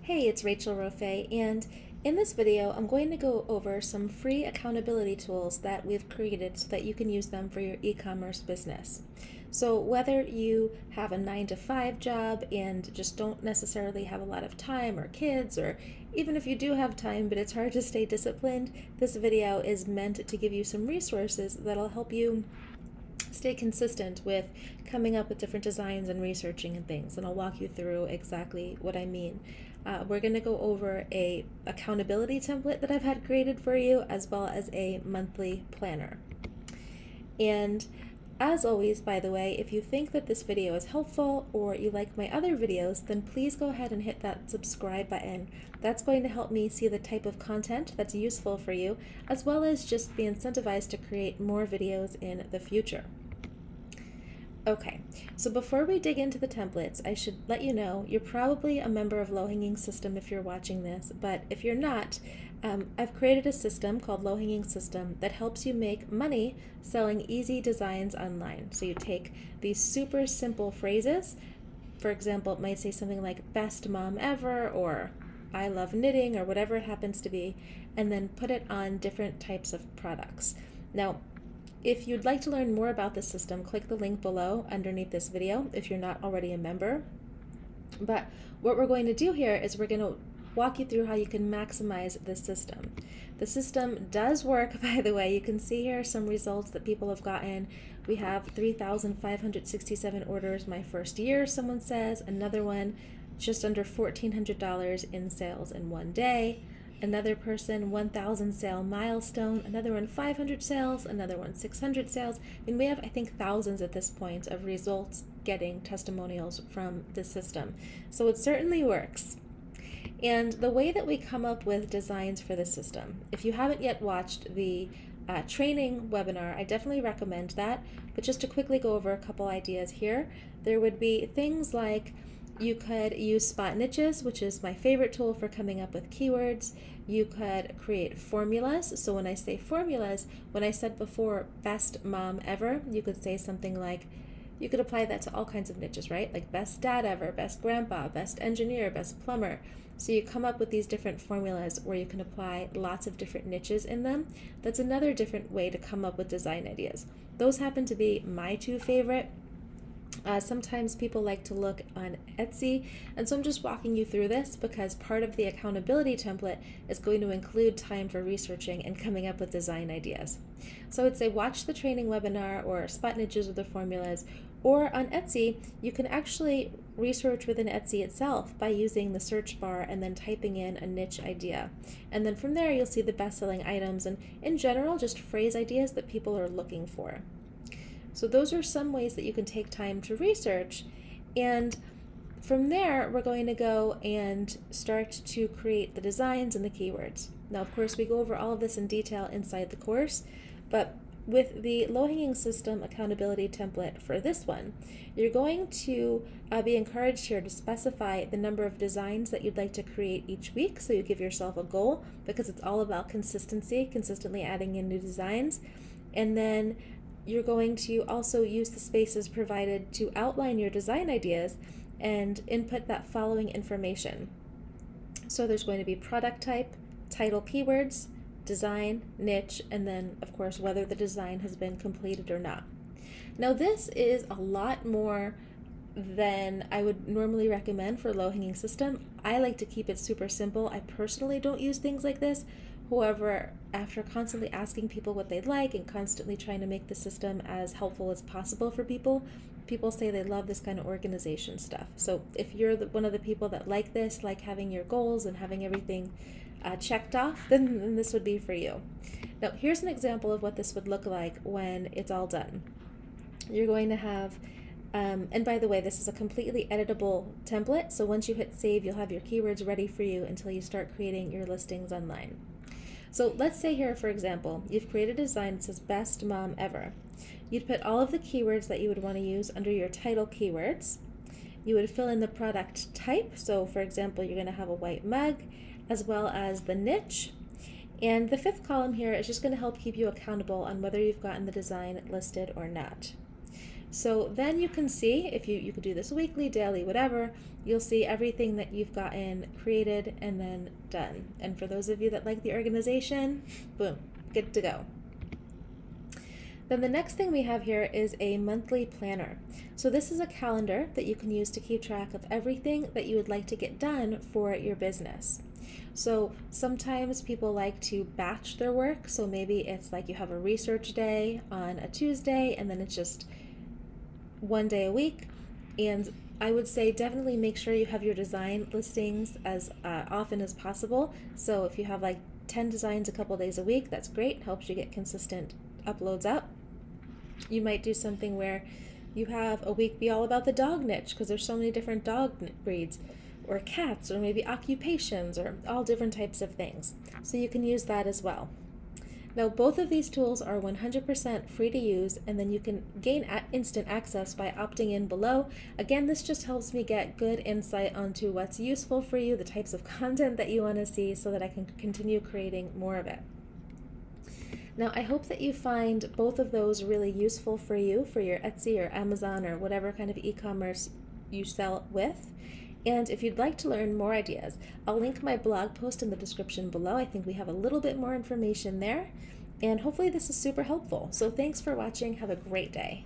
Hey, it's Rachel Rofe, and in this video, I'm going to go over some free accountability tools that we've created so that you can use them for your e-commerce business. So whether you have a 9 to 5 job and just don't necessarily have a lot of time or kids, or even if you do have time but it's hard to stay disciplined, this video is meant to give you some resources that'll help you stay consistent with coming up with different designs and researching and things, and I'll walk you through exactly what I mean. We're going to go over a accountability template that I've had created for you, as well as a monthly planner. And as always, by the way, if you think that this video is helpful or you like my other videos, then please go ahead and hit that subscribe button. That's going to help me see the type of content that's useful for you, as well as just be incentivized to create more videos in the future. Okay, so before we dig into the templates, I should let you know you're probably a member of Low Hanging System if you're watching this, but if you're not, I've created a system called Low Hanging System that helps you make money selling easy designs online. So you take these super simple phrases. For example, it might say something like best mom ever, or I love knitting, or whatever it happens to be, and then put it on different types of products. Now, if you'd like to learn more about this system, click the link below underneath this video if you're not already a member. But what we're going to do here is we're going to walk you through how you can maximize this system. The system does work, by the way. You can see here some results that people have gotten. We have 3,567 orders my first year, someone says. Another one, just under $1,400 in sales in one day. Another person, 1,000 sale milestone. Another one, 500 sales. Another one, 600 sales. I mean, we have, I think, thousands at this point of results getting testimonials from the system. So it certainly works. And the way that we come up with designs for the system, if you haven't yet watched the training webinar, I definitely recommend that. But just to quickly go over a couple ideas here, there would be things like you could use spot niches, which is my favorite tool for coming up with keywords. You could create formulas. So when I say formulas, when I said before best mom ever, you could say something like, you could apply that to all kinds of niches, right? Like best dad ever, best grandpa, best engineer, best plumber. So you come up with these different formulas where you can apply lots of different niches in them. That's another different way to come up with design ideas. Those happen to be my two favorite. Sometimes people like to look on Etsy, and so I'm just walking you through this because part of the accountability template is going to include time for researching and coming up with design ideas. So I would say watch the training webinar or spot niches with the formulas, or on Etsy, you can actually research within Etsy itself by using the search bar and then typing in a niche idea. And then from there, you'll see the best-selling items and, in general, just phrase ideas that people are looking for. So those are some ways that you can take time to research, and from there we're going to go and start to create the designs and the keywords. Now, of course, we go over all of this in detail inside the course, but with the low-hanging system accountability template for this one, you're going to be encouraged here to specify the number of designs that you'd like to create each week. So you give yourself a goal because it's all about consistency, consistently adding in new designs. And then you're going to also use the spaces provided to outline your design ideas and input that following information. So there's going to be product type, title keywords, design, niche, and then, of course, whether the design has been completed or not. Now, this is a lot more than I would normally recommend for low-hanging system. I like to keep it super simple. I personally don't use things like this. However, after constantly asking people what they'd like and constantly trying to make the system as helpful as possible for people, people say they love this kind of organization stuff. So if you're one of the people that like this, like having your goals and having everything checked off, then this would be for you. Now, here's an example of what this would look like when it's all done. You're going to have, and by the way, this is a completely editable template, so once you hit save, you'll have your keywords ready for you until you start creating your listings online. So let's say here, for example, you've created a design that says best mom ever. You'd put all of the keywords that you would want to use under your title keywords. You would fill in the product type. So for example, you're going to have a white mug, as well as the niche. And the fifth column here is just going to help keep you accountable on whether you've gotten the design listed or not. So then you can see, if you could do this weekly, daily, whatever, you'll see everything that you've gotten created and then done. And for those of you that like the organization, boom, good to go. Then the next thing we have here is a monthly planner. So this is a calendar that you can use to keep track of everything that you would like to get done for your business. So sometimes people like to batch their work. So maybe it's like you have a research day on a Tuesday and then it's just one day a week. And I would say definitely make sure you have your design listings as often as possible. So if you have like 10 designs a couple days a week, that's great, helps you get consistent uploads up. You might do something where you have a week be all about the dog niche because there's so many different dog breeds, or cats, or maybe occupations, or all different types of things. So you can use that as well. Now, both of these tools are 100% free to use, and then you can gain instant access by opting in below. Again, this just helps me get good insight onto what's useful for you, the types of content that you want to see, so that I can continue creating more of it. Now, I hope that you find both of those really useful for you, for your Etsy or Amazon or whatever kind of e-commerce you sell with. And if you'd like to learn more ideas, I'll link my blog post in the description below. I think we have a little bit more information there. And hopefully this is super helpful. So thanks for watching. Have a great day.